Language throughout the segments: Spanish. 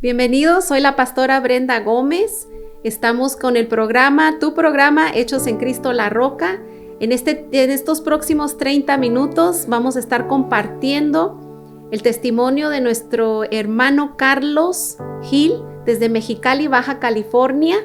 Bienvenidos, soy la pastora Brenda Gómez. Estamos con el programa, tu programa, Hechos en Cristo La Roca. En estos próximos 30 minutos vamos a estar compartiendo el testimonio de nuestro hermano Carlos Gil desde Mexicali, Baja California.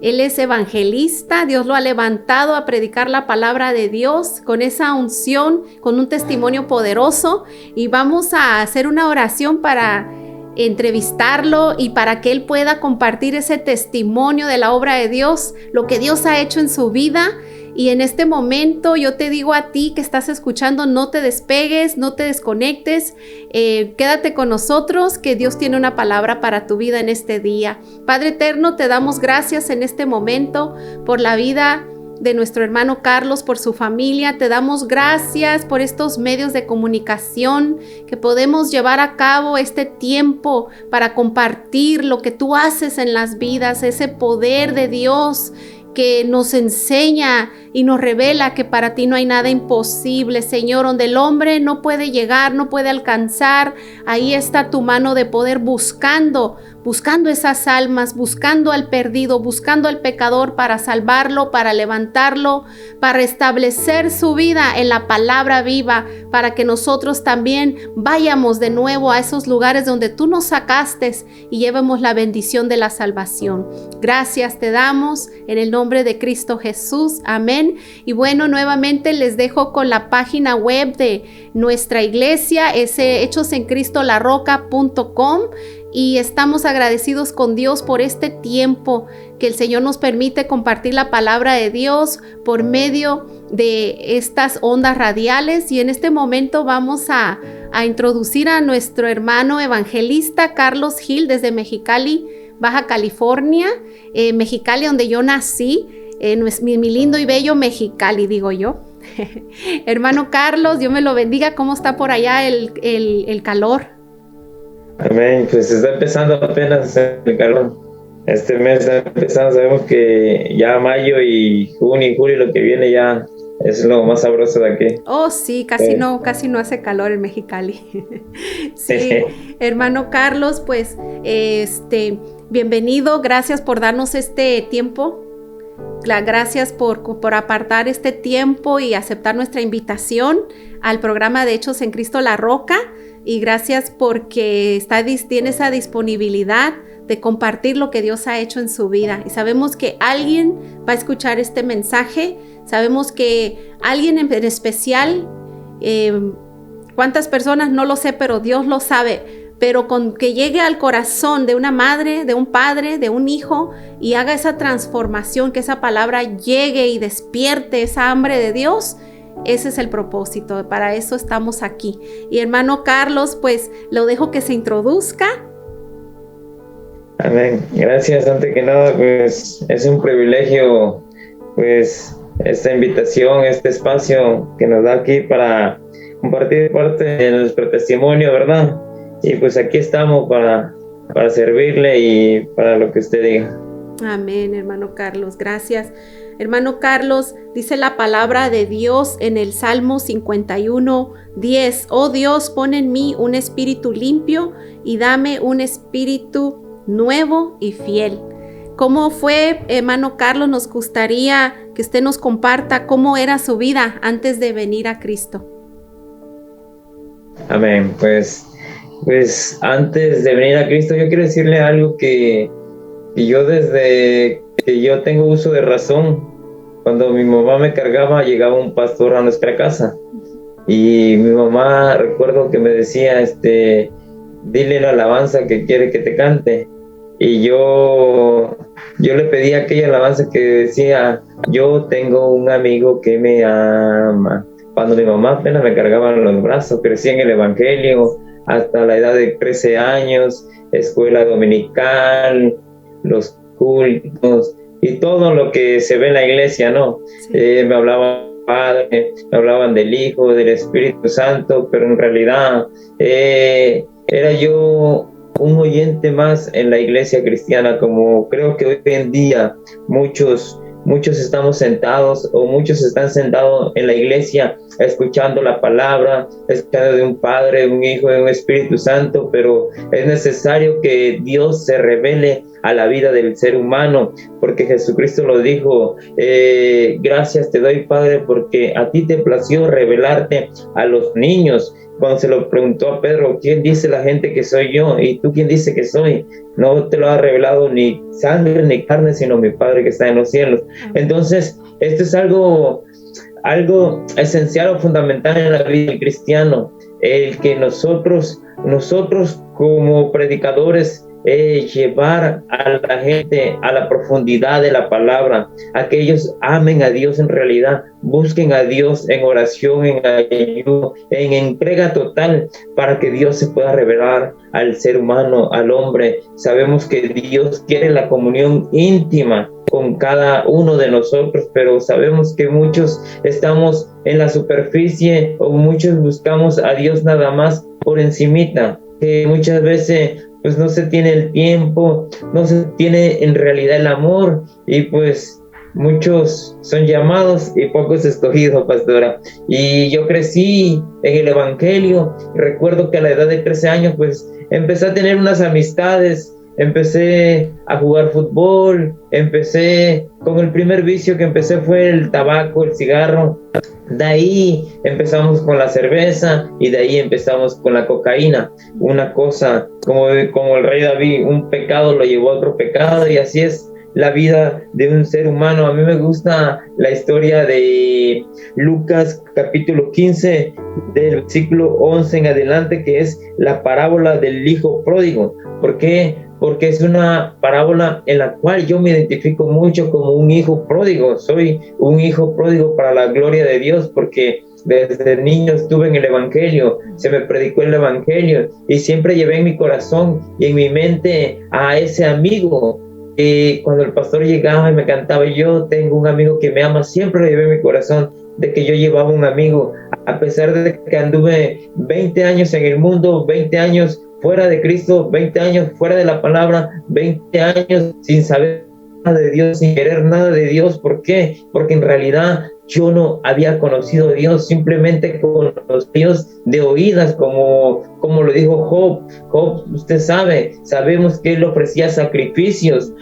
Él es evangelista, Dios lo ha levantado a predicar la palabra de Dios con esa unción, con un testimonio poderoso, y vamos a hacer una oración para entrevistarlo y para que él pueda compartir ese testimonio de la obra de Dios, lo que Dios ha hecho en su vida. Y en este momento yo te digo a ti que estás escuchando, no te despegues, no te desconectes, quédate con nosotros, que Dios tiene una palabra para tu vida en este día. Padre eterno, te damos gracias en este momento por la vida de nuestro hermano Carlos, por su familia. Te damos gracias por estos medios de comunicación que podemos llevar a cabo este tiempo para compartir lo que tú haces en las vidas, ese poder de Dios que nos enseña y nos revela que para ti no hay nada imposible, Señor. Donde el hombre no puede llegar, no puede alcanzar, ahí está tu mano de poder buscando esas almas, buscando al perdido, buscando al pecador para salvarlo, para levantarlo, para restablecer su vida en la palabra viva, para que nosotros también vayamos de nuevo a esos lugares donde tú nos sacaste y llevemos la bendición de la salvación. Gracias te damos en el nombre de Cristo Jesús. Amén. Y bueno, nuevamente les dejo con la página web de nuestra iglesia, es hechosencristolarroca.com. Y estamos agradecidos con Dios por este tiempo que el Señor nos permite compartir la palabra de Dios por medio de estas ondas radiales. Y en este momento vamos a introducir a nuestro hermano evangelista Carlos Gil desde Mexicali, Baja California, Mexicali donde yo nací, mi lindo y bello Mexicali, digo yo. Hermano Carlos, Dios me lo bendiga. ¿Cómo está por allá el calor? Amén, pues está empezando apenas el calor. Este mes está empezando, sabemos que ya mayo y junio y julio lo que viene ya es lo más sabroso de aquí. Oh sí, casi no hace calor en Mexicali. Sí, hermano Carlos, pues bienvenido, gracias por darnos este tiempo. Gracias por apartar este tiempo y aceptar nuestra invitación al programa de Hechos en Cristo La Roca. Y gracias porque tiene esa disponibilidad de compartir lo que Dios ha hecho en su vida. Y sabemos que alguien va a escuchar este mensaje. Sabemos que alguien en especial, cuántas personas no lo sé, pero Dios lo sabe. Pero con que llegue al corazón de una madre, de un padre, de un hijo y haga esa transformación, que esa palabra llegue y despierte esa hambre de Dios. Ese es el propósito, para eso estamos aquí. Y hermano Carlos, pues lo dejo que se introduzca. Amén. Gracias. Antes que nada, pues es un privilegio, pues esta invitación, este espacio que nos da aquí para compartir parte de nuestro testimonio, ¿verdad? Y pues aquí estamos para servirle y para lo que usted diga. Amén, hermano Carlos. Gracias. Hermano Carlos, dice la palabra de Dios en el Salmo 51:10. Oh Dios, pon en mí un espíritu limpio y dame un espíritu nuevo y fiel. ¿Cómo fue, hermano Carlos? Nos gustaría que usted nos comparta cómo era su vida antes de venir a Cristo. Amén. Pues antes de venir a Cristo, yo quiero decirle algo que yo desde que yo tengo uso de razón, cuando mi mamá me cargaba, llegaba un pastor a nuestra casa y mi mamá, recuerdo que me decía, dile la alabanza que quiere que te cante, y yo le pedí aquella alabanza que decía, yo tengo un amigo que me ama. Cuando mi mamá apenas me cargaba en los brazos, crecí en el evangelio hasta la edad de 13 años, escuela dominical, los cultos y todo lo que se ve en la iglesia, ¿no? Sí. Me hablaban del Padre, me hablaban del Hijo, del Espíritu Santo, pero en realidad era yo un oyente más en la iglesia cristiana, como creo que hoy en día muchos muchos estamos sentados o muchos están sentados en la iglesia escuchando la palabra, escuchando de un Padre, un Hijo y un Espíritu Santo, pero es necesario que Dios se revele a la vida del ser humano, porque Jesucristo lo dijo, gracias te doy, Padre, porque a ti te plació revelarte a los niños. Cuando se lo preguntó a Pedro, ¿quién dice la gente que soy yo? ¿Y tú quién dice que soy? No te lo ha revelado ni sangre ni carne, sino mi Padre que está en los cielos. Entonces, esto es algo esencial o fundamental en la vida del cristiano, el que nosotros como predicadores, llevar a la gente a la profundidad de la palabra, a que ellos amen a Dios en realidad, busquen a Dios en oración, en ayuno, en entrega total, para que Dios se pueda revelar al ser humano, al hombre. Sabemos que Dios quiere la comunión íntima con cada uno de nosotros, pero sabemos que muchos estamos en la superficie o muchos buscamos a Dios nada más por encimita, que muchas veces pues no se tiene el tiempo, no se tiene en realidad el amor, y pues muchos son llamados y pocos escogidos, pastora. Y yo crecí en el Evangelio, recuerdo que a la edad de 13 años pues empecé a tener unas amistades, empecé a jugar fútbol, empecé con el primer vicio que empecé fue el tabaco, el cigarro. De ahí empezamos con la cerveza y de ahí empezamos con la cocaína. Una cosa, como el rey David, un pecado lo llevó a otro pecado, y así es la vida de un ser humano. A mí me gusta la historia de Lucas capítulo 15, del versículo 11 en adelante, que es la parábola del hijo pródigo. ¿Por qué? Porque es una parábola en la cual yo me identifico mucho como un hijo pródigo. Soy un hijo pródigo para la gloria de Dios, porque desde niño estuve en el Evangelio, se me predicó el Evangelio y siempre llevé en mi corazón y en mi mente a ese amigo. Cuando el pastor llegaba y me cantaba, yo tengo un amigo que me ama, siempre lo llevé en mi corazón, de que yo llevaba un amigo, a pesar de que anduve 20 años en el mundo, 20 años fuera de Cristo, 20 años fuera de la palabra, 20 años sin saber nada de Dios, sin querer nada de Dios. ¿Por qué? Porque en realidad yo no había conocido a Dios, simplemente conocidos de oídas, como lo dijo Job. Job, usted sabemos que él ofrecía sacrificios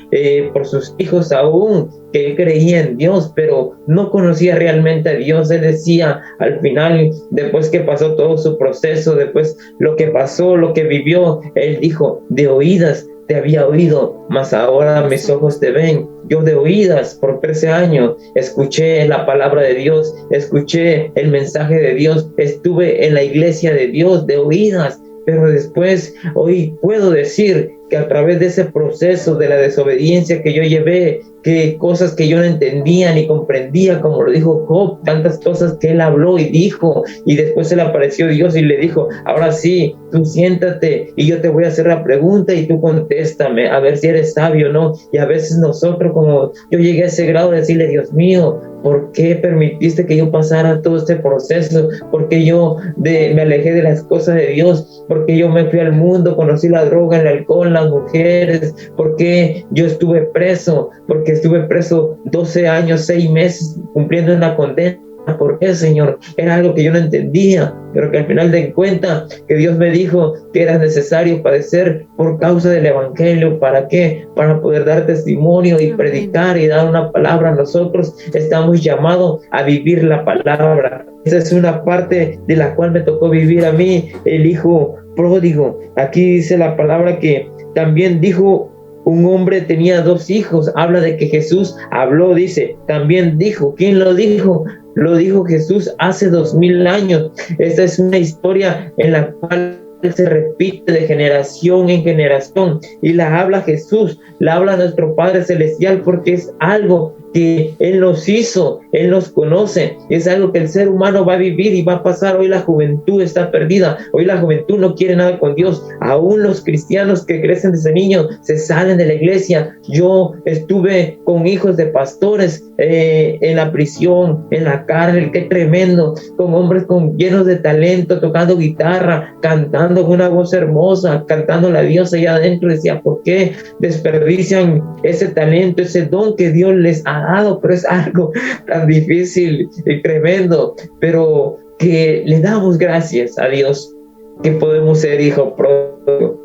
por sus hijos aún, que él creía en Dios, pero no conocía realmente a Dios. Él decía al final, después que pasó todo su proceso, después lo que pasó, lo que vivió, él dijo, de oídas te había oído, mas ahora mis ojos te ven. Yo de oídas por 13 años escuché la palabra de Dios, escuché el mensaje de Dios, estuve en la iglesia de Dios de oídas, pero después hoy puedo decir que a través de ese proceso de la desobediencia que yo llevé, que cosas que yo no entendía ni comprendía, como lo dijo Job, tantas cosas que él habló y dijo, y después se le apareció Dios y le dijo, ahora sí, tú siéntate y yo te voy a hacer la pregunta y tú contéstame, a ver si eres sabio o no. Y a veces nosotros, como yo llegué a ese grado de decirle, Dios mío, ¿por qué permitiste que yo pasara todo este proceso? ¿Por qué yo me alejé de las cosas de Dios? ¿Por qué yo me fui al mundo, conocí la droga, el alcohol, las mujeres? ¿Por qué yo estuve preso? Porque estuve preso 12 años, 6 meses, cumpliendo una condena. ¿Por qué, Señor? Era algo que yo no entendía, pero que al final de cuentas que Dios me dijo que era necesario padecer por causa del Evangelio. ¿Para qué? Para poder dar testimonio y predicar y dar una palabra. Nosotros estamos llamados a vivir la palabra. Esa es una parte de la cual me tocó vivir a mí, el hijo pródigo. Aquí dice la palabra que también dijo, un hombre tenía 2 hijos. Habla de que Jesús habló, dice, también dijo. ¿Quién lo dijo? Lo dijo Jesús hace 2000 años. Esta es una historia en la cual se repite de generación en generación y la habla Jesús, la habla nuestro Padre Celestial, porque es algo que Él nos hizo, Él nos conoce, es algo que el ser humano va a vivir y va a pasar. Hoy la juventud está perdida, hoy la juventud no quiere nada con Dios, aún los cristianos que crecen desde niños se salen de la iglesia. Yo estuve con hijos de pastores en la prisión, en la cárcel, qué tremendo, con hombres llenos de talento, tocando guitarra, cantando con una voz hermosa, cantando a Dios allá adentro. Decía, ¿por qué desperdician ese talento, ese don que Dios les ha ha dado, pero es algo tan difícil y tremendo, pero que le damos gracias a Dios que podemos ser hijo pródigo,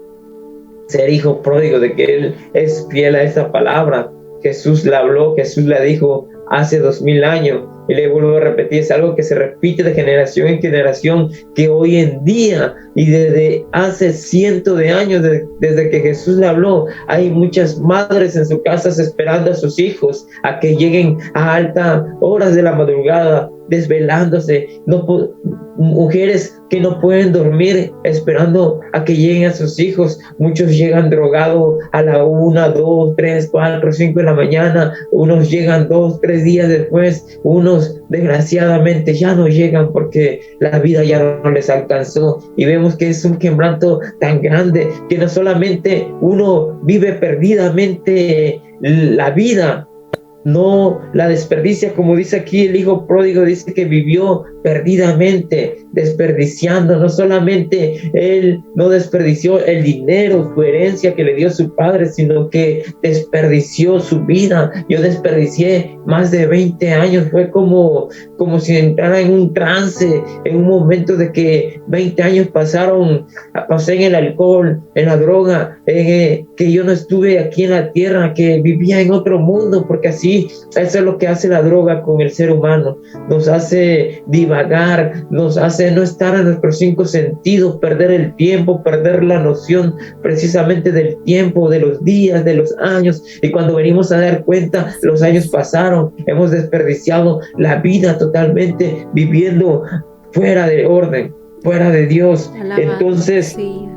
de que Él es fiel a esa palabra. Jesús la habló, Jesús la dijo hace 2000 años, y le vuelvo a repetir, es algo que se repite de generación en generación, que hoy en día y desde hace cientos de años, desde que Jesús le habló, hay muchas madres en sus casas esperando a sus hijos a que lleguen a altas horas de la madrugada, desvelándose, mujeres que no pueden dormir esperando a que lleguen a sus hijos. Muchos llegan drogados a la 1, 2, 3, 4, 5 de la mañana, unos llegan 2, 3 días después, unos desgraciadamente ya no llegan porque la vida ya no les alcanzó, y vemos que es un quebranto tan grande que no solamente uno vive perdidamente la vida, no la desperdicia, como dice aquí el hijo pródigo, dice que vivió perdidamente, desperdiciando. No solamente él no desperdició el dinero, su herencia que le dio su padre, sino que desperdició su vida. Yo desperdicié más de 20 años, fue como si entrara en un trance, en un momento de que 20 años pasé en el alcohol, en la droga, que yo no estuve aquí en la tierra, que vivía en otro mundo, porque así, eso es lo que hace la droga con el ser humano, nos hace divagar, nos hace no estar en nuestros 5 sentidos, perder el tiempo, perder la noción precisamente del tiempo, de los días, de los años, y cuando venimos a dar cuenta, los años pasaron, hemos desperdiciado la vida totalmente, viviendo fuera de orden, fuera de Dios. Alabado. Entonces, sí.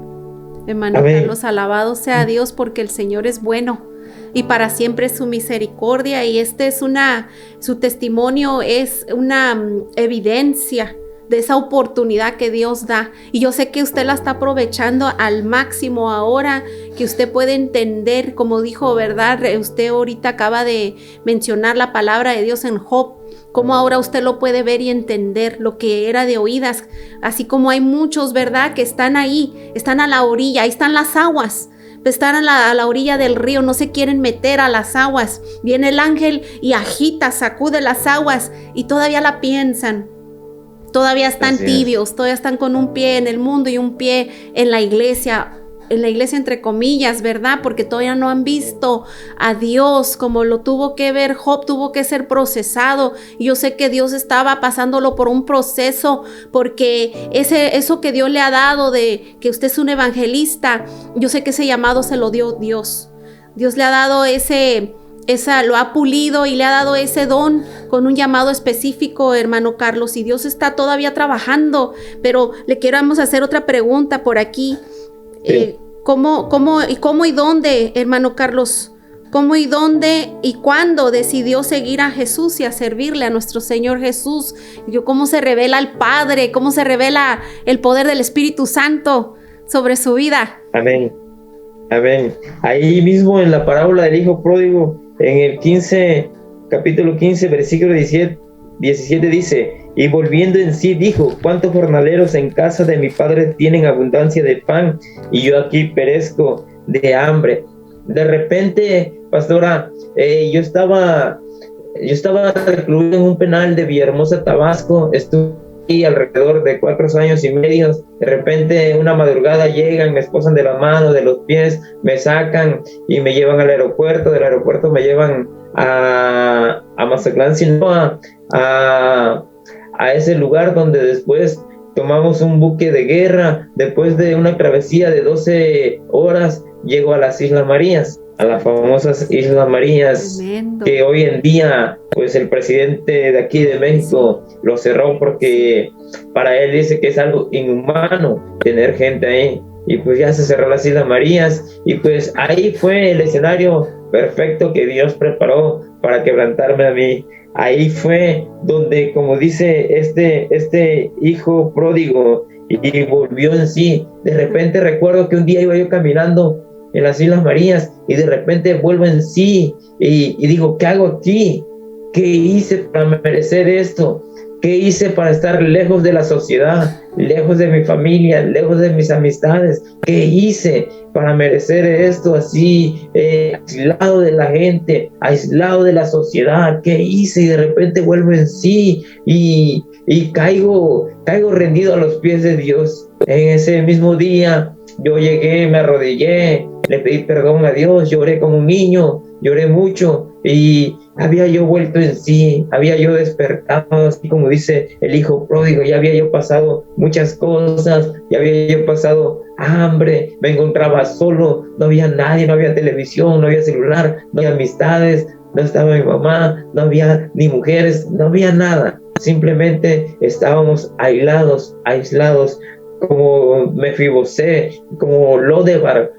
Hermano Carlos, alabado sea Dios, porque el Señor es bueno y para siempre es su misericordia, y su testimonio es una evidencia de esa oportunidad que Dios da, y yo sé que usted la está aprovechando al máximo ahora, que usted puede entender, como dijo, ¿verdad? Usted ahorita acaba de mencionar la palabra de Dios en Job, cómo ahora usted lo puede ver y entender lo que era de oídas, así como hay muchos, ¿verdad?, que están ahí, están a la orilla, ahí están las aguas, están a la orilla del río, no se quieren meter a las aguas, viene el ángel y agita, sacude las aguas, y todavía la piensan, todavía están tibios, todavía están con un pie en el mundo y un pie en la iglesia entre comillas, ¿verdad? Porque todavía no han visto a Dios como lo tuvo que ver Job, tuvo que ser procesado. Y yo sé que Dios estaba pasándolo por un proceso, porque eso que Dios le ha dado de que usted es un evangelista, yo sé que ese llamado se lo dio Dios. Dios le ha dado lo ha pulido y le ha dado ese don con un llamado específico, hermano Carlos, y Dios está todavía trabajando. Pero le queremos hacer otra pregunta por aquí. Sí. ¿Cómo y dónde, hermano Carlos? ¿Cómo y dónde y cuándo decidió seguir a Jesús y a servirle a nuestro Señor Jesús? ¿Cómo se revela el Padre? ¿Cómo se revela el poder del Espíritu Santo sobre su vida? Amén. Amén. Ahí mismo en la parábola del hijo pródigo, en el capítulo 15, versículo 17 dice: y volviendo en sí dijo: ¿cuántos jornaleros en casa de mi padre tienen abundancia de pan, y yo aquí perezco de hambre? De repente, pastora, yo estaba recluido en un penal de Villahermosa, Tabasco. Estuve ahí alrededor de 4 años y medio. De repente, una madrugada llegan, me esposan de la mano, de los pies, me sacan y me llevan al aeropuerto. Del aeropuerto me llevan a Mazatlán, Sinaloa, a ese lugar donde después tomamos un buque de guerra. Después de una travesía de 12 horas, llego a las Islas Marías, a las famosas Islas Marías. Tremendo. Que hoy en día, pues el presidente de aquí de México lo cerró porque para él dice que es algo inhumano tener gente ahí. Y pues ya se cerró las Islas Marías, y pues ahí fue el escenario perfecto que Dios preparó para quebrantarme a mí. Ahí fue donde, como dice este hijo pródigo, y volvió en sí. De repente recuerdo que un día iba yo caminando en las Islas Marías, y de repente vuelvo en sí, y digo: ¿qué hago aquí? ¿Qué hice para merecer esto? ¿Qué hice para estar lejos de la sociedad, lejos de mi familia, lejos de mis amistades. ¿Qué hice para merecer esto así, aislado de la gente, aislado de la sociedad? ¿Qué hice? Y de repente vuelvo en sí y caigo rendido a los pies de Dios. En ese mismo día yo llegué, me arrodillé, le pedí perdón a Dios, lloré como un niño, lloré mucho y había yo vuelto en sí, había yo despertado, así como dice el hijo pródigo, ya había yo pasado muchas cosas, ya había yo pasado hambre, me encontraba solo, no había nadie, no había televisión, no había celular, no había amistades, no estaba mi mamá, no había ni mujeres, no había nada, simplemente estábamos aislados, como Mefibosé, como Lodebar,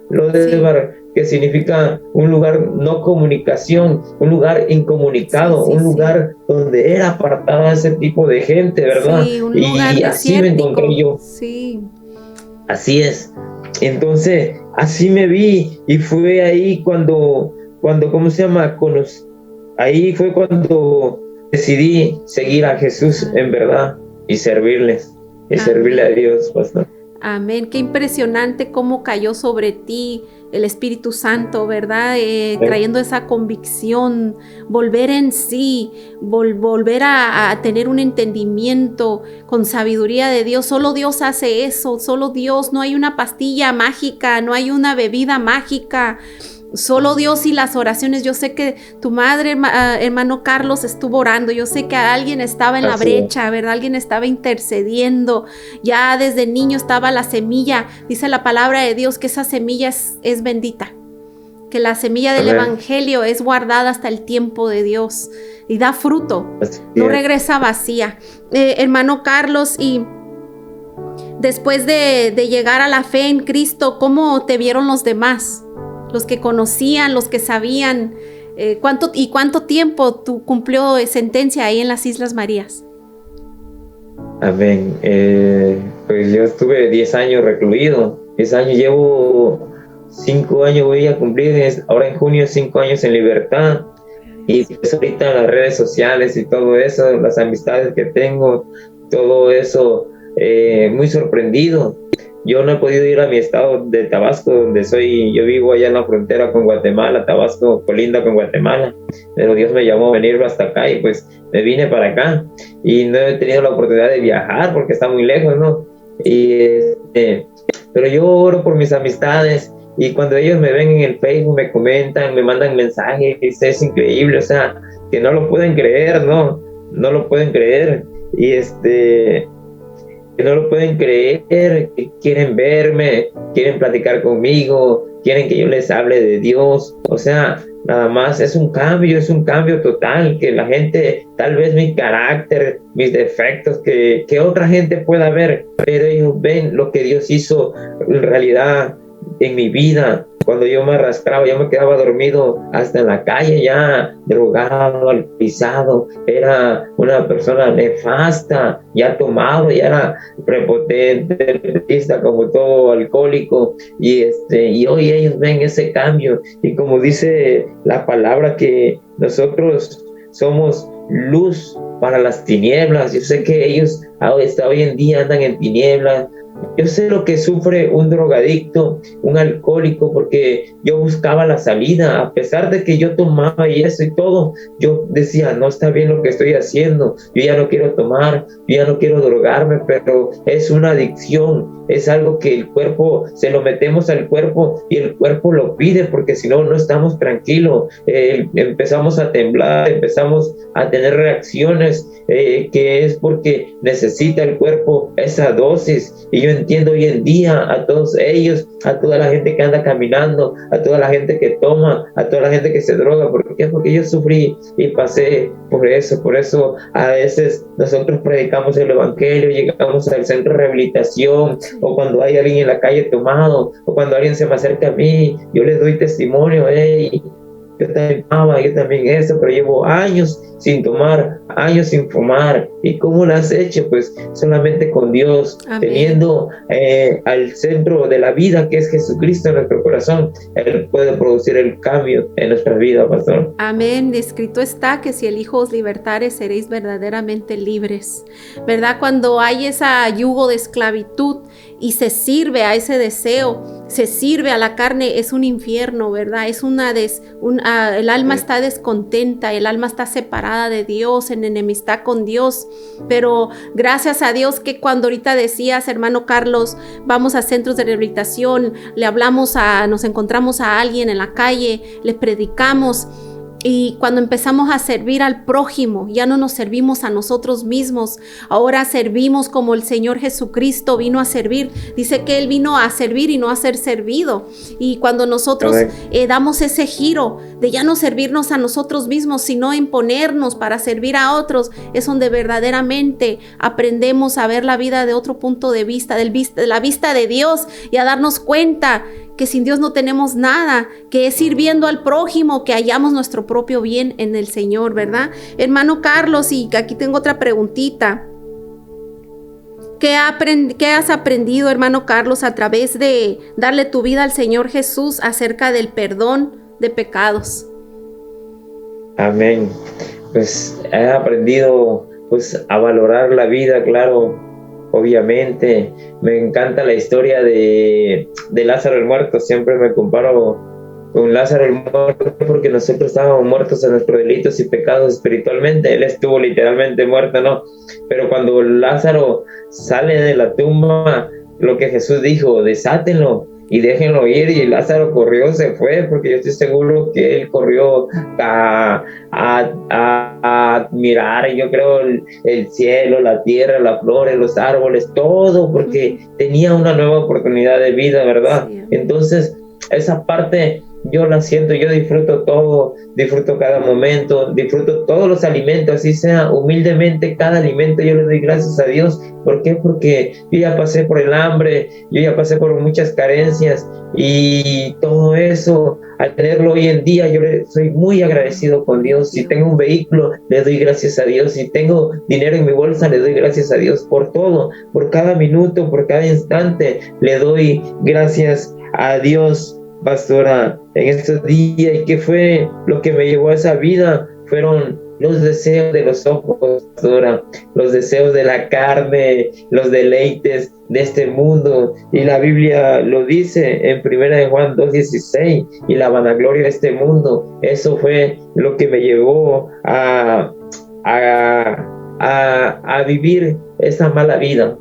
que significa un lugar no comunicación, un lugar incomunicado, un lugar donde era apartado ese tipo de gente, ¿verdad? Sí, un lugar y así me encontré yo. Sí. Así es. Entonces, así me vi y fue ahí cuando ¿cómo se llama? Ahí fue cuando decidí seguir a Jesús en verdad y servirles. Y servirle a Dios, pastor. Amén. Qué impresionante cómo cayó sobre ti el Espíritu Santo, ¿verdad? Trayendo esa convicción, volver en sí, volver a tener un entendimiento con sabiduría de Dios. Solo Dios hace eso, solo Dios. No hay una pastilla mágica, no hay una bebida mágica. Solo Dios y las oraciones. Yo sé que tu madre, hermano Carlos, estuvo orando. Yo sé que alguien estaba en la brecha, ¿verdad? Alguien estaba intercediendo. Ya desde niño estaba la semilla. Dice la palabra de Dios que esa semilla es bendita. Que la semilla del evangelio es guardada hasta el tiempo de Dios. Y da fruto. No regresa vacía. Hermano Carlos, y después de llegar a la fe en Cristo, ¿cómo te vieron los demás? Los que conocían, los que sabían, ¿cuánto tiempo tú cumplió sentencia ahí en las Islas Marías? Amén. Pues yo estuve 10 años recluido. 10 años, llevo 5 años, voy a cumplir ahora en junio 5 años en libertad. Y pues ahorita las redes sociales y todo eso, las amistades que tengo, todo eso, muy sorprendido. Yo no he podido ir a mi estado de Tabasco, donde yo vivo allá en la frontera con Guatemala. Tabasco colinda con Guatemala, pero Dios me llamó a venir hasta acá y pues me vine para acá y no he tenido la oportunidad de viajar porque está muy lejos, ¿no? Pero yo oro por mis amistades y cuando ellos me ven en el Facebook, me comentan, me mandan mensajes, es increíble, o sea, que no lo pueden creer, ¿no? No lo pueden creer y que no lo pueden creer, que quieren verme, quieren platicar conmigo, quieren que yo les hable de Dios. O sea, nada más es un cambio total, que la gente, tal vez mi carácter, mis defectos, que otra gente pueda ver, pero ellos ven lo que Dios hizo en realidad en mi vida. Cuando yo me arrastraba, yo me quedaba dormido hasta en la calle, ya drogado, alcoholizado, era una persona nefasta, ya tomado, ya era prepotente, como todo alcohólico, y hoy ellos ven ese cambio, y como dice la palabra que nosotros somos luz para las tinieblas. Yo sé que ellos hasta hoy en día andan en tinieblas. Yo sé lo que sufre un drogadicto, un alcohólico, porque yo buscaba la salida, a pesar de que yo tomaba y eso y todo, yo decía, no está bien lo que estoy haciendo, yo ya no quiero tomar, yo ya no quiero drogarme, pero es una adicción, es algo que el cuerpo, se lo metemos al cuerpo y el cuerpo lo pide, porque si no, no estamos tranquilos, empezamos a temblar, empezamos a tener reacciones, que es porque necesita el cuerpo esa dosis. Y yo entiendo hoy en día a todos ellos, a toda la gente que anda caminando, a toda la gente que toma, a toda la gente que se droga. ¿Por qué? Porque yo sufrí y pasé por eso a veces nosotros predicamos el evangelio, llegamos al centro de rehabilitación, o cuando hay alguien en la calle tomado, o cuando alguien se me acerca a mí, yo les doy testimonio, yo también eso, pero llevo años sin tomar, años sin fumar, ¿Y cómo lo has hecho? Pues solamente con Dios, Amén. teniendo al centro de la vida, que es Jesucristo en nuestro corazón. Él puede producir el cambio en nuestra vida, pastor. Amén. Escrito está que si el Hijo os libertare, seréis verdaderamente libres, ¿verdad? Cuando hay ese yugo de esclavitud y se sirve a ese deseo, se sirve a la carne, es un infierno, ¿verdad? Es el alma está descontenta, el alma está separada de Dios, en enemistad con Dios. Pero gracias a Dios que cuando ahorita decías, hermano Carlos, vamos a centros de rehabilitación, nos encontramos a alguien en la calle, le predicamos. Y cuando empezamos a servir al prójimo, ya no nos servimos a nosotros mismos, ahora servimos como el Señor Jesucristo vino a servir. Dice que Él vino a servir y no a ser servido. Y cuando nosotros damos ese giro de ya no servirnos a nosotros mismos, sino imponernos para servir a otros, es donde verdaderamente aprendemos a ver la vida de otro punto de vista, de la vista de Dios, y a darnos cuenta que sin Dios no tenemos nada, que es sirviendo al prójimo que hallamos nuestro propio bien en el Señor, ¿verdad? Hermano Carlos, y aquí tengo otra preguntita. ¿Qué has aprendido, hermano Carlos, a través de darle tu vida al Señor Jesús acerca del perdón de pecados? Amén. Pues he aprendido pues a valorar la vida, claro. Obviamente, me encanta la historia de Lázaro el muerto. Siempre me comparo con Lázaro el muerto porque nosotros estábamos muertos en nuestros delitos y pecados espiritualmente. Él estuvo literalmente muerto, ¿no? Pero cuando Lázaro sale de la tumba, lo que Jesús dijo, desátenlo y déjenlo ir, y Lázaro corrió, se fue, porque yo estoy seguro que él corrió a admirar, yo creo, el cielo, la tierra, las flores, los árboles, todo, porque tenía una nueva oportunidad de vida, ¿verdad? Sí. Entonces, esa parte yo la siento, yo disfruto todo, disfruto cada momento, disfruto todos los alimentos, así sea humildemente cada alimento, yo le doy gracias a Dios. ¿Por qué? Porque yo ya pasé por el hambre, yo ya pasé por muchas carencias, y todo eso, al tenerlo hoy en día, yo soy muy agradecido con Dios. Si tengo un vehículo, le doy gracias a Dios. Si tengo dinero en mi bolsa, le doy gracias a Dios por todo, por cada minuto, por cada instante, le doy gracias a Dios. Pastora, en estos días, ¿y qué fue lo que me llevó a esa vida? Fueron los deseos de los ojos, pastora, los deseos de la carne, los deleites de este mundo. Y la Biblia lo dice en 1 Juan 2:16, y la vanagloria de este mundo. Eso fue lo que me llevó a vivir esa mala vida.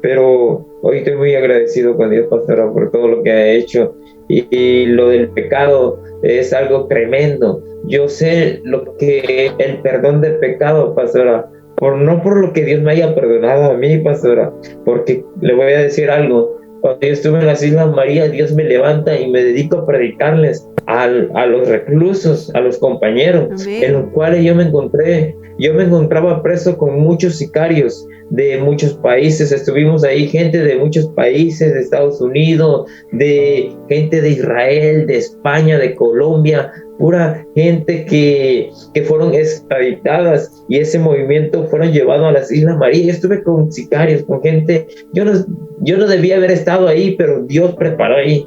Pero hoy estoy muy agradecido con Dios, pastora, por todo lo que ha hecho. Y lo del pecado es algo tremendo. Yo sé lo que es el perdón de pecado, pastora, no por lo que Dios me haya perdonado a mí, pastora, porque le voy a decir algo. Cuando yo estuve en las Islas Marías, Dios me levanta y me dedico a predicarles a los reclusos, a los compañeros. Amén. En los cuales yo me encontraba preso con muchos sicarios de muchos países. Estuvimos ahí, gente de muchos países, de Estados Unidos, de gente de Israel, de España, de Colombia, pura gente que fueron extraditadas, y ese movimiento fueron llevados a las Islas Marías. Yo estuve con sicarios, con gente, yo no debía haber estado ahí, pero Dios preparó ahí.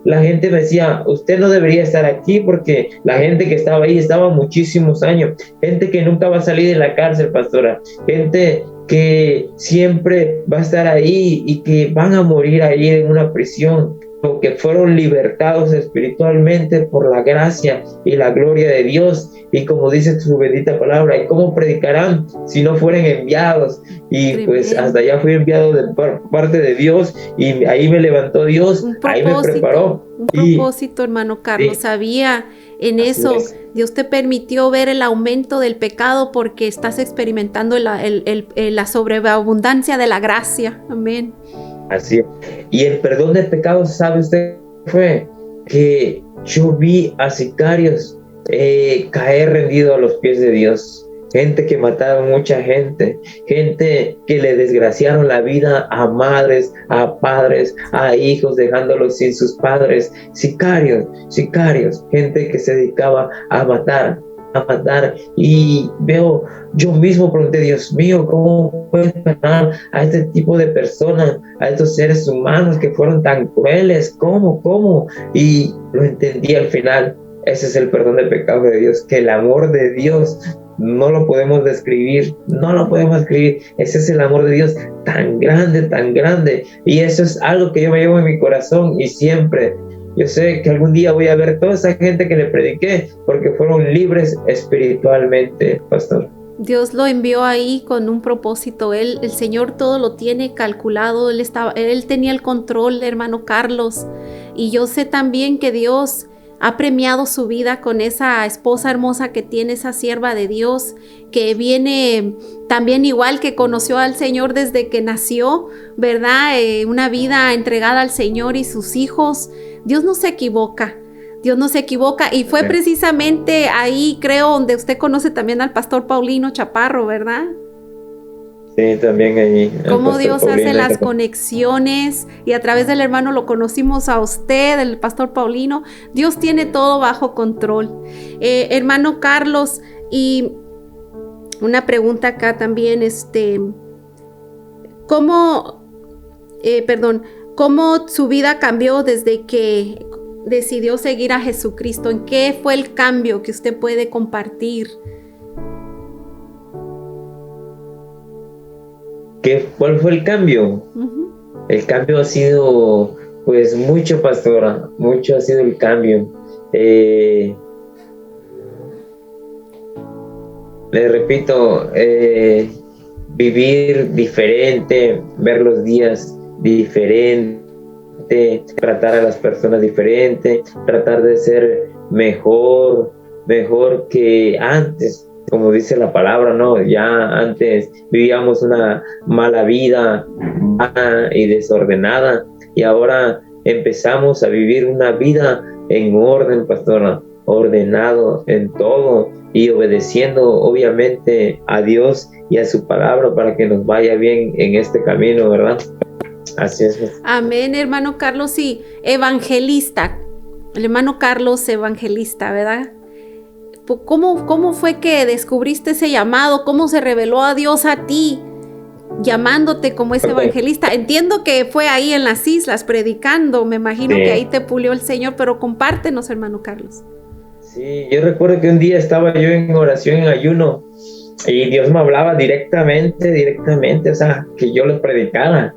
La gente me decía, usted no debería estar aquí, porque la gente que estaba ahí estaba muchísimos años, gente que nunca va a salir de la cárcel, pastora, gente que siempre va a estar ahí y que van a morir ahí en una prisión, o que fueron libertados espiritualmente por la gracia y la gloria de Dios. Y como dice su bendita palabra, ¿y cómo predicarán si no fueren enviados? Y tremendo. Pues hasta allá fui enviado de parte de Dios, y ahí me levantó Dios, ahí me preparó. Un propósito, hermano Carlos, sí. Sabía en eso. Dios te permitió ver el aumento del pecado porque estás experimentando la sobreabundancia de la gracia. Amén. Así es. Y el perdón de pecados, ¿sabe usted qué fue? Que yo vi a sicarios caer rendido a los pies de Dios. Gente que mataron mucha gente que le desgraciaron la vida a madres, a padres, a hijos, dejándolos sin sus padres. Sicarios, gente que se dedicaba a matar. a matar. Y veo, yo mismo pregunté, Dios mío, ¿cómo puedes perdonar a este tipo de personas, a estos seres humanos que fueron tan crueles? ¿Cómo? Y lo entendí al final. Ese es el perdón de pecado de Dios, que el amor de Dios no lo podemos describir, no lo podemos describir. Ese es el amor de Dios tan grande, tan grande. Y eso es algo que yo me llevo en mi corazón y siempre. Yo sé que algún día voy a ver toda esa gente que le prediqué porque fueron libres espiritualmente, pastor. Dios lo envió ahí con un propósito. El Señor todo lo tiene calculado. Él tenía el control, hermano Carlos. Y yo sé también que Dios ha premiado su vida con esa esposa hermosa que tiene, esa sierva de Dios, que viene también igual, que conoció al Señor desde que nació, ¿verdad? Una vida entregada al Señor y sus hijos. Dios no se equivoca. Dios no se equivoca, y fue precisamente ahí, creo, donde usted conoce también al pastor Paulino Chaparro, ¿verdad? Sí, también allí. Cómo Dios hace las conexiones, y a través del hermano lo conocimos a usted, el pastor Paulino. Dios tiene todo bajo control. Hermano Carlos, y una pregunta acá también, ¿cómo su vida cambió desde que decidió seguir a Jesucristo? ¿En qué fue el cambio que usted puede compartir? ¿Cuál fue el cambio? Uh-huh. El cambio ha sido, pues, mucho, pastora. Mucho ha sido el cambio. Le repito, vivir diferente, ver los días diferente, tratar a las personas diferente, tratar de ser mejor que antes, como dice la palabra, ¿no? Ya antes vivíamos una mala vida y desordenada, y ahora empezamos a vivir una vida en orden, pastora, ordenado en todo y obedeciendo obviamente a Dios y a su palabra para que nos vaya bien en este camino, ¿verdad? Así es. Amén, hermano Carlos. Sí, evangelista. El hermano Carlos, evangelista, ¿verdad? ¿Cómo fue que descubriste ese llamado? ¿Cómo se reveló a Dios a ti, llamándote como ese evangelista? Entiendo que fue ahí en las islas predicando. Me imagino que ahí te pulió el Señor, pero compártenos, hermano Carlos. Sí, yo recuerdo que un día estaba yo en oración, en ayuno, y Dios me hablaba directamente, o sea, que yo le predicara.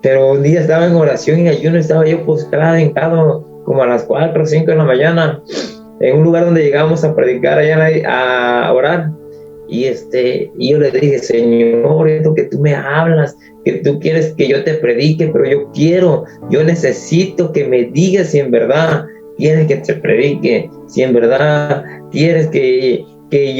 Pero un día estaba en oración y ayuno, estaba yo postrado, hincado, como a las 4 o 5 de la mañana, en un lugar donde llegábamos a predicar, allá a orar. Y yo le dije, Señor, esto que tú me hablas, que tú quieres que yo te predique, pero yo necesito que me digas si en verdad quieres que te predique, si en verdad quieres que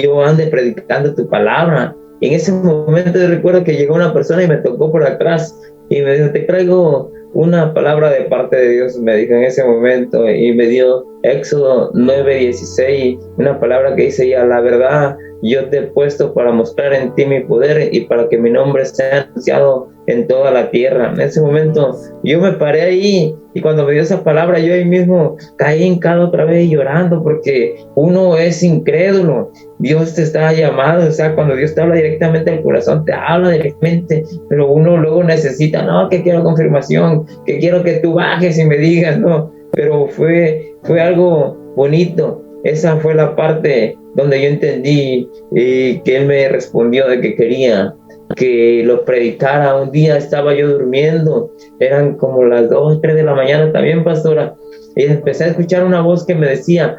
yo ande predicando tu palabra. Y en ese momento yo recuerdo que llegó una persona y me tocó por atrás y me dijo, te traigo una palabra de parte de Dios, me dijo en ese momento, y me dio Éxodo 9:16, una palabra que dice ya, la verdad, yo te he puesto para mostrar en ti mi poder y para que mi nombre sea anunciado en toda la tierra. En ese momento yo me paré ahí, y cuando me dio esa palabra yo ahí mismo caí hincado otra vez llorando, porque uno es incrédulo. Dios te está llamando, o sea, cuando Dios te habla directamente al corazón, te habla directamente, pero uno luego necesita, no, que quiero confirmación, que quiero que tú bajes y me digas, no, pero fue algo bonito. Esa fue la parte donde yo entendí que Él me respondió de que quería que lo predicara. Un día estaba yo durmiendo, eran como las 2, 3 de la mañana también, pastora, y empecé a escuchar una voz que me decía,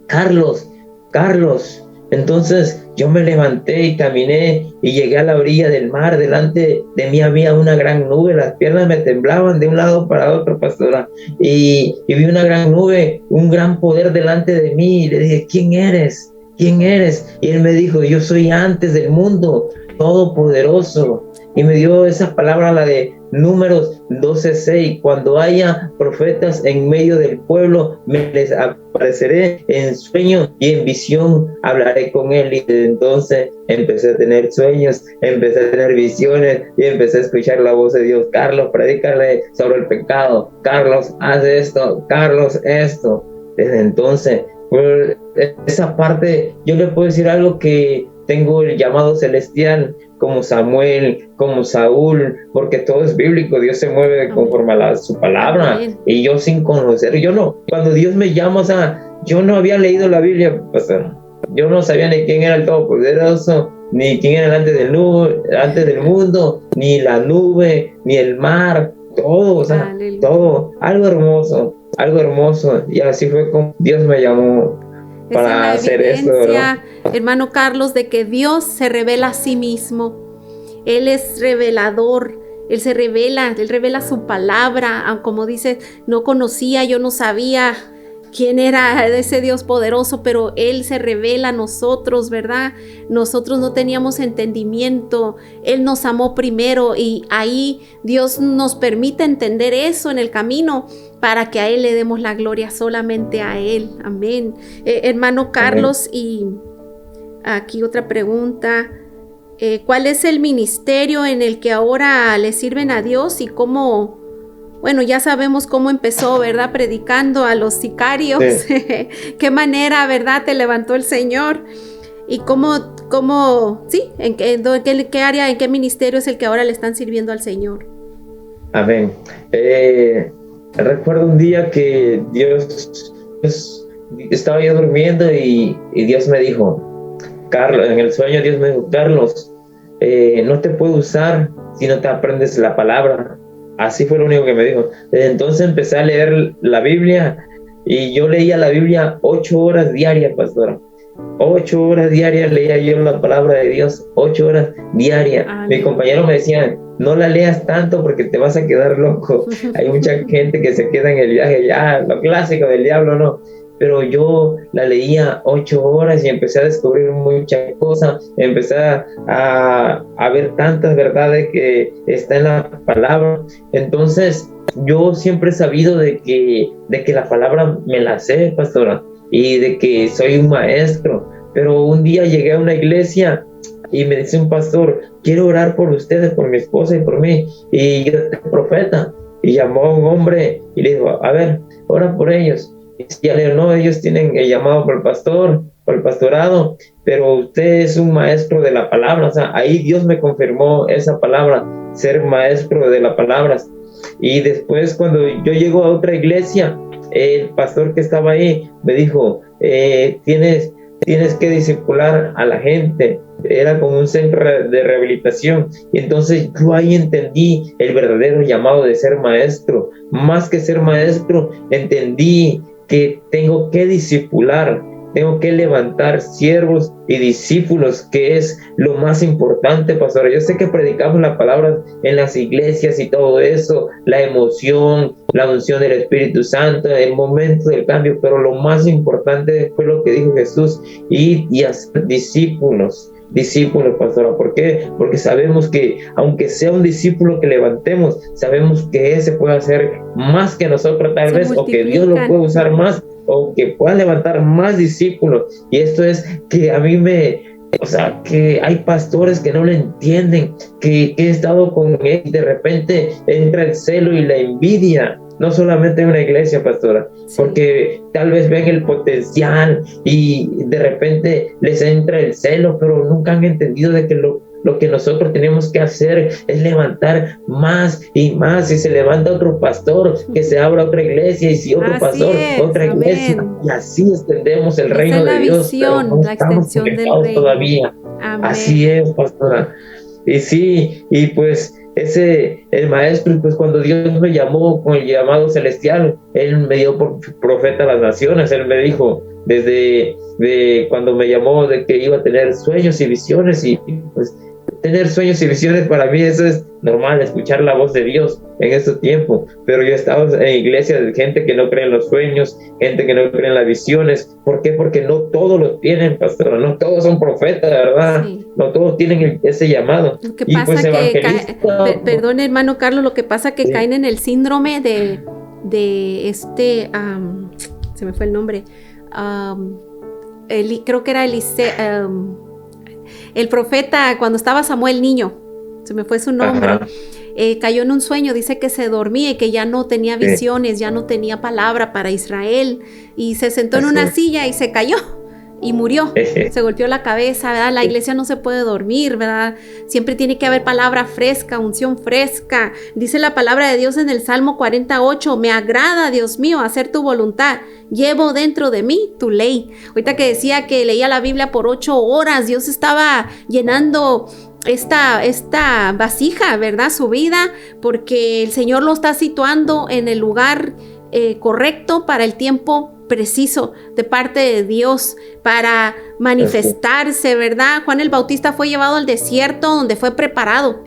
Carlos. Entonces yo me levanté y caminé y llegué a la orilla del mar. Delante de mí había una gran nube, las piernas me temblaban de un lado para otro, pastora, y vi una gran nube, un gran poder delante de mí, y le dije, ¿quién eres? Y Él me dijo, yo soy antes del mundo, todopoderoso. Y me dio esa palabra, la de Números 12:6, cuando haya profetas en medio del pueblo, me les apareceré en sueño y en visión hablaré con él. Y desde entonces empecé a tener sueños, empecé a tener visiones y empecé a escuchar la voz de Dios. Carlos, predícale sobre el pecado. Carlos, haz esto. Carlos, esto. Desde entonces Por esa parte, yo le puedo decir algo que tengo el llamado celestial, como Samuel, como Saúl, porque todo es bíblico, Dios se mueve conforme a su palabra. Amén. Y yo sin conocer, cuando Dios me llama, o sea, yo no había leído la Biblia, pastor. Yo no sabía ni quién era el Todopoderoso, ni quién era el antes del mundo, ni la nube, ni el mar, todo, o sea, aleluya, todo, algo hermoso, y así fue como Dios me llamó para hacer esto, ¿verdad? Hermano Carlos, de que Dios se revela a sí mismo. Él es revelador, Él revela su palabra, como dice, no conocía, yo no sabía quién era ese Dios poderoso, pero Él se revela a nosotros, ¿verdad? Nosotros no teníamos entendimiento, Él nos amó primero y ahí Dios nos permite entender eso en el camino para que a Él le demos la gloria solamente a Él. Amén. Hermano Carlos, amén. Y aquí otra pregunta. ¿Cuál es el ministerio en el que ahora le sirven a Dios y cómo? Bueno, ya sabemos cómo empezó, ¿verdad? Predicando a los sicarios. Sí. Qué manera, ¿verdad? Te levantó el Señor. Y ¿en qué área, en qué ministerio es el que ahora le están sirviendo al Señor? Amén. Recuerdo un día que Dios estaba yo durmiendo y Dios me dijo, Carlos, en el sueño Dios me dijo, Carlos, no te puedo usar si no te aprendes la palabra. Así fue lo único que me dijo. Desde entonces empecé a leer la Biblia y yo leía la Biblia 8 horas diarias, pastora. 8 horas diarias leía yo la palabra de Dios, 8 horas diarias. Mis compañeros me decían, no la leas tanto porque te vas a quedar loco. Hay mucha gente que se queda en el viaje, ya, lo clásico del diablo, no. Pero yo la leía 8 horas y empecé a descubrir muchas cosas, empecé a ver tantas verdades que está en la palabra. Entonces, yo siempre he sabido de que la palabra me la sé, pastora, y de que soy un maestro. Pero un día llegué a una iglesia y me dice un pastor, quiero orar por ustedes, por mi esposa y por mí. Y yo soy profeta. Y llamó a un hombre y le dijo, a ver, ora por ellos. Y ya le digo, no, ellos tienen el llamado por el pastor, por el pastorado, pero usted es un maestro de la palabra. O sea, ahí Dios me confirmó esa palabra, ser maestro de la palabra. Y después cuando yo llego a otra iglesia, el pastor que estaba ahí me dijo, tienes que discipular a la gente. Era como un centro de rehabilitación. Y entonces yo ahí entendí el verdadero llamado de ser maestro. Más que ser maestro, entendí que tengo que discipular, tengo que levantar siervos y discípulos, que es lo más importante, pastor. Yo sé que predicamos la palabra en las iglesias y todo eso, la emoción, la unción del Espíritu Santo, el momento del cambio, pero lo más importante fue lo que dijo Jesús, ir y hacer discípulos, pastora. ¿Por qué? Porque sabemos que aunque sea un discípulo que levantemos, sabemos que ese puede hacer más que nosotros tal vez, o que Dios lo puede usar más, o que pueda levantar más discípulos. Y esto es que a mí que hay pastores que no lo entienden, que he estado con él y de repente entra el celo y la envidia, no solamente en una iglesia, pastora, sí, porque tal vez ven el potencial y de repente les entra el celo, pero nunca han entendido de que lo que nosotros tenemos que hacer es levantar más y más. Si se levanta otro pastor, que se abra otra iglesia, y si otro pastor, otra iglesia, amén. Y así extendemos el reino de Dios. Visión, no la extensión del reino todavía. Amén. Así es, pastora. Y sí, y pues el maestro, pues cuando Dios me llamó con el llamado celestial, Él me dio por profeta a las naciones. Él me dijo desde cuando me llamó de que iba a tener sueños y visiones, y pues tener sueños y visiones para mí eso es normal, escuchar la voz de Dios en este tiempo. Pero yo he estado en iglesias de gente que no cree en los sueños, gente que no cree en las visiones. ¿Por qué? Porque no todos los tienen, pastor, no todos son profetas, ¿verdad? Sí. No todos tienen ese llamado. Lo que pasa pues, perdón, hermano Carlos, lo que pasa que sí, caen en el síndrome de se me fue el nombre, creo que era el profeta cuando estaba Samuel niño, se me fue su nombre. Ajá. cayó en un sueño, dice que se dormía y que ya no tenía visiones, ya no tenía palabra para Israel, y se sentó en una silla y se cayó y murió, se golpeó la cabeza, ¿verdad? La iglesia no se puede dormir, ¿verdad? Siempre tiene que haber palabra fresca, unción fresca. Dice la palabra de Dios en el Salmo 48, me agrada, Dios mío, hacer tu voluntad, llevo dentro de mí tu ley. Ahorita que decía que leía la Biblia por 8 horas, Dios estaba llenando esta vasija, ¿verdad? Su vida, porque el Señor lo está situando en el lugar correcto para el tiempo preciso de parte de Dios para manifestarse, ¿verdad? Juan el Bautista fue llevado al desierto donde fue preparado,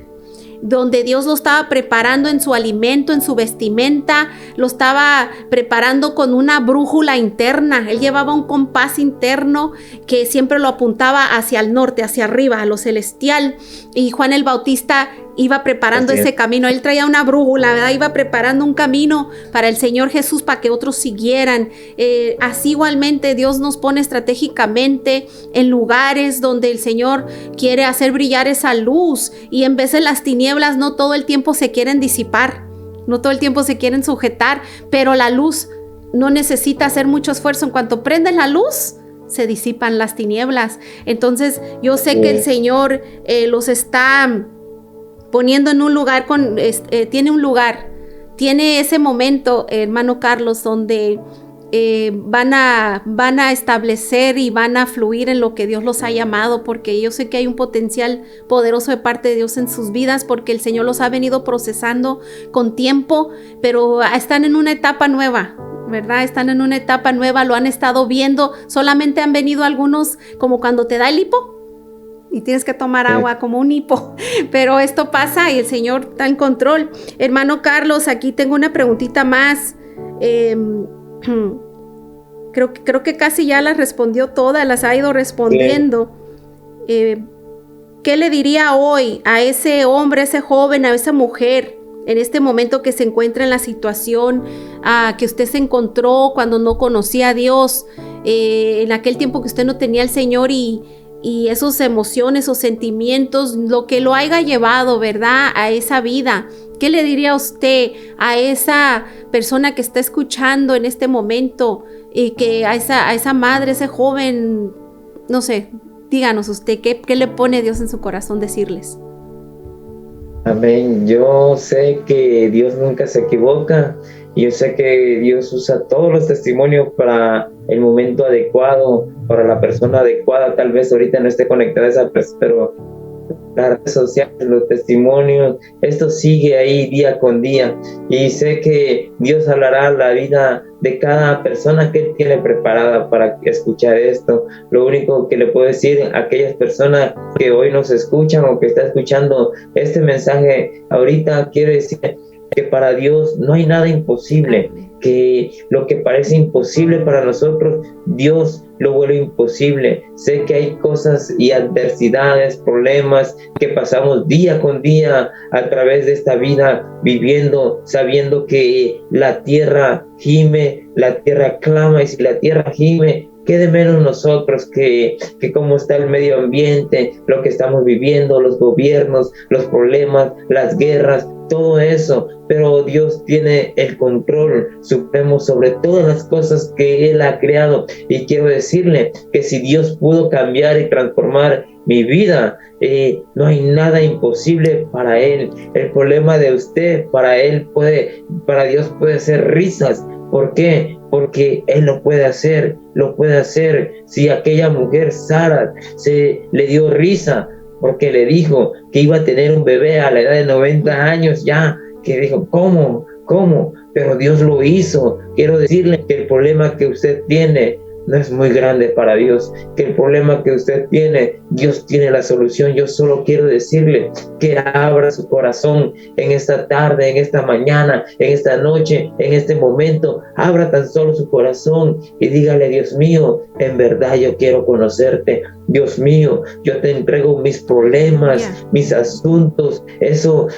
donde Dios lo estaba preparando en su alimento, en su vestimenta, lo estaba preparando con una brújula interna. Él llevaba un compás interno que siempre lo apuntaba hacia el norte, hacia arriba, a lo celestial. Y Juan el Bautista iba preparando ese camino. Él traía una brújula, ¿verdad? Iba preparando un camino para el Señor Jesús, para que otros siguieran. Así igualmente Dios nos pone estratégicamente en lugares donde el Señor quiere hacer brillar esa luz, y en vez de las tinieblas no todo el tiempo se quieren disipar, no todo el tiempo se quieren sujetar, pero la luz no necesita hacer mucho esfuerzo. En cuanto prende la luz, se disipan las tinieblas. Entonces yo sé que el Señor los está poniendo en un lugar, tiene ese momento, hermano Carlos, donde van a establecer y van a fluir en lo que Dios los ha llamado, porque yo sé que hay un potencial poderoso de parte de Dios en sus vidas, porque el Señor los ha venido procesando con tiempo, pero están en una etapa nueva, ¿verdad? Están en una etapa nueva, lo han estado viendo. Solamente han venido algunos, como cuando te da el hipo y tienes que tomar agua, como un hipo, pero esto pasa y el Señor está en control. Hermano Carlos, aquí tengo una preguntita más. Creo que casi ya las respondió todas, las ha ido respondiendo. ¿Qué le diría hoy a ese hombre, a ese joven, a esa mujer en este momento que se encuentra en la situación que usted se encontró cuando no conocía a Dios, en aquel tiempo que usted no tenía al Señor, y esas emociones o sentimientos, lo que lo haya llevado, ¿verdad?, a esa vida? ¿Qué le diría usted a esa persona que está escuchando en este momento, y que a esa madre, ese joven? No sé, díganos usted, ¿qué le pone Dios en su corazón decirles? Amén. Yo sé que Dios nunca se equivoca. Yo sé que Dios usa todos los testimonios para el momento adecuado, para la persona adecuada. Tal vez ahorita no esté conectada esa persona, pero las redes sociales, los testimonios, esto sigue ahí día con día. Y sé que Dios hablará la vida de cada persona que Él tiene preparada para escuchar esto. Lo único que le puedo decir a aquellas personas que hoy nos escuchan o que están escuchando este mensaje ahorita, quiero decir que para Dios no hay nada imposible, que lo que parece imposible para nosotros, Dios lo vuelve imposible. Sé que hay cosas y adversidades, problemas que pasamos día con día a través de esta vida, viviendo, sabiendo que la tierra gime, la tierra clama, y si la tierra gime, ¿qué de menos nosotros que cómo está el medio ambiente, lo que estamos viviendo, los gobiernos, los problemas, las guerras, todo eso? Pero Dios tiene el control supremo sobre todas las cosas que Él ha creado, y quiero decirle que si Dios pudo cambiar y transformar mi vida, no hay nada imposible para Él. El problema de usted, para Dios puede ser risas. ¿Por qué? Porque Él lo puede hacer, Si aquella mujer, Sara, le dio risa porque le dijo que iba a tener un bebé a la edad de 90 años ya, que dijo, ¿cómo? Pero Dios lo hizo. Quiero decirle que el problema que usted tiene no es muy grande para Dios, que el problema que usted tiene, Dios tiene la solución. Yo solo quiero decirle que abra su corazón en esta tarde, en esta mañana, en esta noche, en este momento. Abra tan solo su corazón y dígale: Dios mío, en verdad yo quiero conocerte. Dios mío, yo te entrego mis problemas, mis asuntos, eso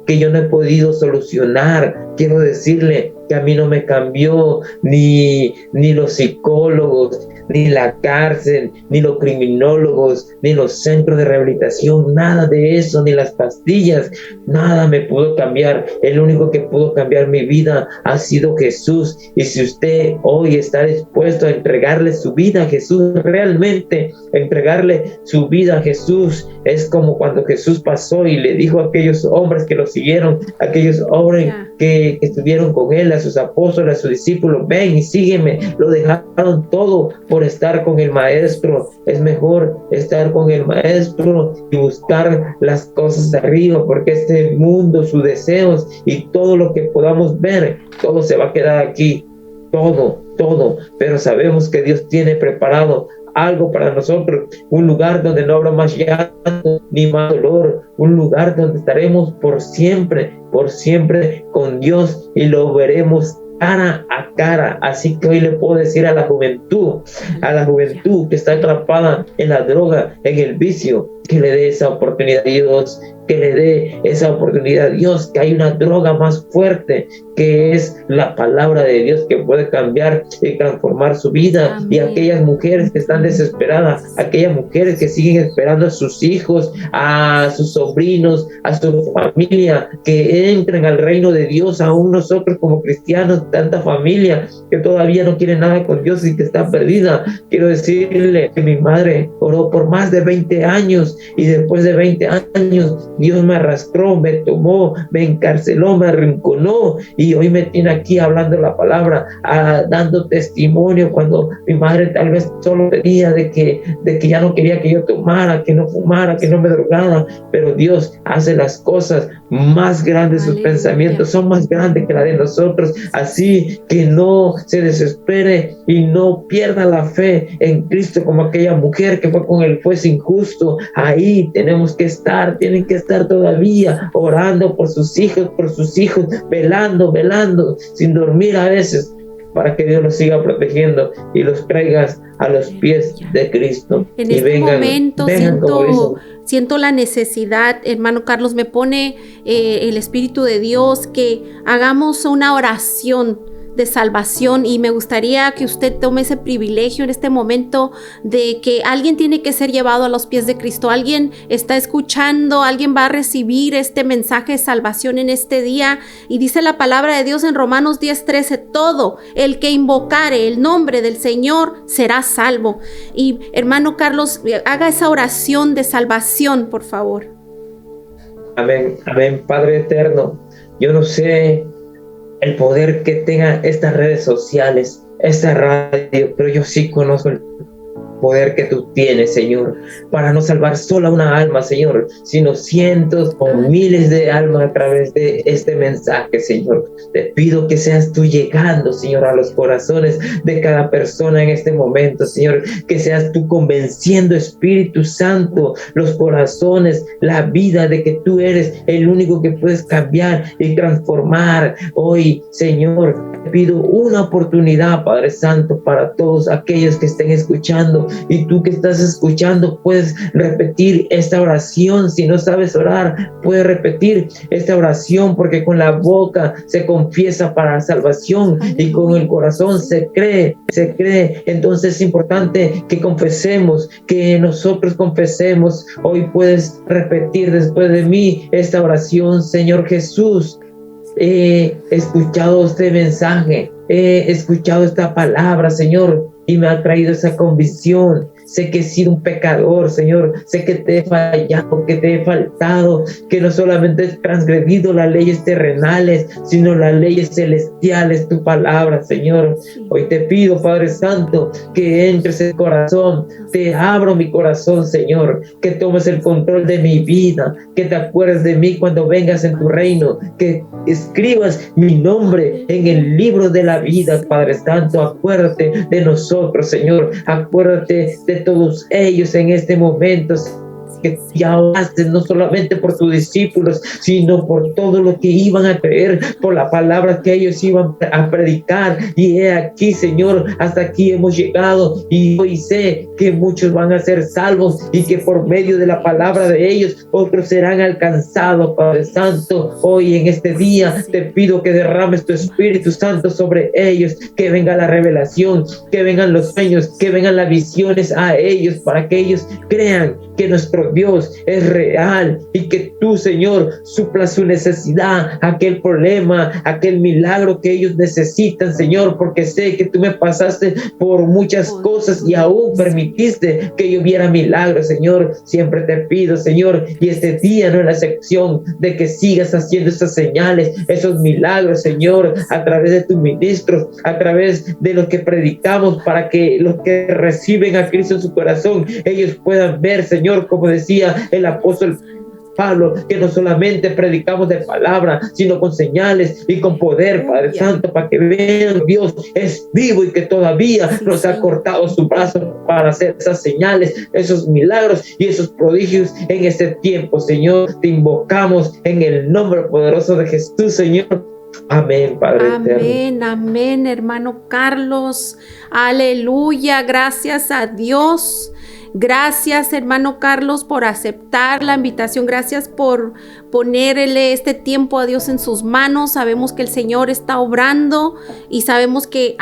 que yo no he podido solucionar. Quiero decirle que a mí no me cambió ni los psicólogos, ni la cárcel, ni los criminólogos, ni los centros de rehabilitación, nada de eso, ni las pastillas, nada me pudo cambiar. El único que pudo cambiar mi vida ha sido Jesús. Y si usted hoy está dispuesto a entregarle su vida a Jesús, realmente entregarle su vida a Jesús, es como cuando Jesús pasó y le dijo a aquellos hombres que lo siguieron, a aquellos hombres que estuvieron con él, a sus apóstoles, a sus discípulos: ven y sígueme. Lo dejaron todo por estar con el Maestro. Es mejor estar con el Maestro y buscar las cosas de arriba, porque este mundo, sus deseos y todo lo que podamos ver, todo se va a quedar aquí, todo, pero sabemos que Dios tiene preparado algo para nosotros, un lugar donde no habrá más llanto ni más dolor, un lugar donde estaremos por siempre con Dios y lo veremos cara a cara. Así que hoy le puedo decir a la juventud que está atrapada en la droga, en el vicio, que le dé esa oportunidad a Dios, que le dé esa oportunidad a Dios, que hay una droga más fuerte, que es la palabra de Dios, que puede cambiar y transformar su vida. Amén. Y aquellas mujeres que están desesperadas, aquellas mujeres que siguen esperando a sus hijos, a sus sobrinos, a su familia, que entren al reino de Dios. Aún nosotros como cristianos, tanta familia que todavía no quiere nada con Dios y que está perdida. Quiero decirle que mi madre oró por más de 20 años y después de 20 años Dios me arrastró, me tomó, me encarceló, me arrinconó, y hoy me tiene aquí hablando la palabra, dando testimonio, cuando mi madre tal vez solo pedía de que ya no quería que yo tomara, que no fumara, que no me drogara, pero Dios hace las cosas más grandes. Sus pensamientos son más grandes que la de nosotros. Así que no se desespere y no pierda la fe en Cristo como aquella mujer que fue con el juez injusto. Ahí tenemos que estar, tienen que estar todavía orando por sus hijos, velando, sin dormir a veces, para que Dios los siga protegiendo y los traigas a los pies de Cristo. En este momento siento la necesidad, hermano Carlos, me pone el Espíritu de Dios que hagamos una oración de salvación, y me gustaría que usted tome ese privilegio en este momento de que alguien tiene que ser llevado a los pies de Cristo. Alguien está escuchando, alguien va a recibir este mensaje de salvación en este día, y dice la palabra de Dios en Romanos 10:13: todo el que invocare el nombre del Señor será salvo. Y hermano Carlos, haga esa oración de salvación, por favor. Amén, Padre eterno, yo no sé el poder que tengan estas redes sociales, esta radio, pero yo sí conozco el poder que tú tienes, Señor, para no salvar solo una alma, Señor, sino cientos o miles de almas a través de este mensaje, Señor. Te pido que seas tú llegando, Señor, a los corazones de cada persona en este momento, Señor, que seas tú convenciendo, Espíritu Santo, los corazones, la vida, de que tú eres el único que puedes cambiar y transformar. Hoy, Señor, te pido una oportunidad, Padre Santo, para todos aquellos que estén escuchando. Y tú que estás escuchando, puedes repetir esta oración. Si no sabes orar, puedes repetir esta oración, porque con la boca se confiesa para salvación y con el corazón se cree. Entonces es importante que confesemos, que nosotros confesemos. Hoy puedes repetir después de mí esta oración: Señor Jesús, he escuchado este mensaje, he escuchado esta palabra, Señor, y me ha traído esa convicción. Sé que he sido un pecador, Señor. Sé que te he fallado, que te he faltado, que no solamente he transgredido las leyes terrenales, sino las leyes celestiales, tu palabra, Señor. Hoy te pido, Padre Santo, que entres en el corazón. Te abro mi corazón, Señor, que tomes el control de mi vida, que te acuerdes de mí cuando vengas en tu reino, que escribas mi nombre en el libro de la vida, Padre Santo. Acuérdate de nosotros, Señor. Acuérdate de todos ellos en este momento, que ya oraste no solamente por tus discípulos, sino por todo lo que iban a creer, por la palabra que ellos iban a predicar. Y he aquí, Señor, hasta aquí hemos llegado, y hoy sé que muchos van a ser salvos y que por medio de la palabra de ellos otros serán alcanzados, Padre Santo. Hoy en este día te pido que derrames tu Espíritu Santo sobre ellos, que venga la revelación, que vengan los sueños, que vengan las visiones a ellos, para que ellos crean que nuestro Dios es real y que tú, Señor, supla su necesidad, aquel problema, aquel milagro que ellos necesitan, Señor, porque sé que tú me pasaste por muchas cosas y aún permitiste que yo viera milagros, Señor. Siempre te pido, Señor, y este día no es la excepción, de que sigas haciendo esas señales, esos milagros, Señor, a través de tus ministros, a través de lo que predicamos, para que los que reciben a Cristo en su corazón, ellos puedan ver, Señor, como decía el apóstol Pablo, que no solamente predicamos de palabra, sino con señales y con poder, Padre Santo, para que vean que Dios es vivo y que todavía nos ha cortado su brazo para hacer esas señales, esos milagros y esos prodigios en este tiempo. Señor, te invocamos en el nombre poderoso de Jesús, Señor. Amén, Padre eterno. Amén, amén, hermano Carlos. Aleluya, gracias a Dios. Gracias, hermano Carlos, por aceptar la invitación. Gracias por ponerle este tiempo a Dios en sus manos. Sabemos que el Señor está obrando y sabemos que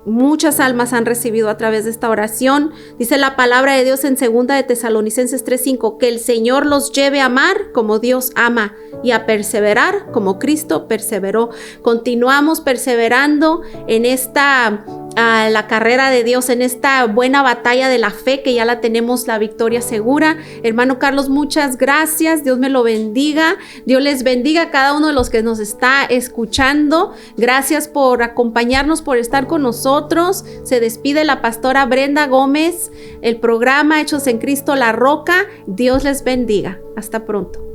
muchas almas han recibido a través de esta oración. Dice la palabra de Dios en 2 de Tesalonicenses 3:5, que el Señor los lleve a amar como Dios ama y a perseverar como Cristo perseveró. Continuamos perseverando en la carrera de Dios, en esta buena batalla de la fe, que ya la tenemos la victoria segura. Hermano Carlos, muchas gracias. Dios me lo bendiga. Dios les bendiga a cada uno de los que nos está escuchando. Gracias por acompañarnos, por estar con nosotros. Se despide la pastora Brenda Gómez, el programa Hechos en Cristo La Roca. Dios les bendiga. Hasta pronto.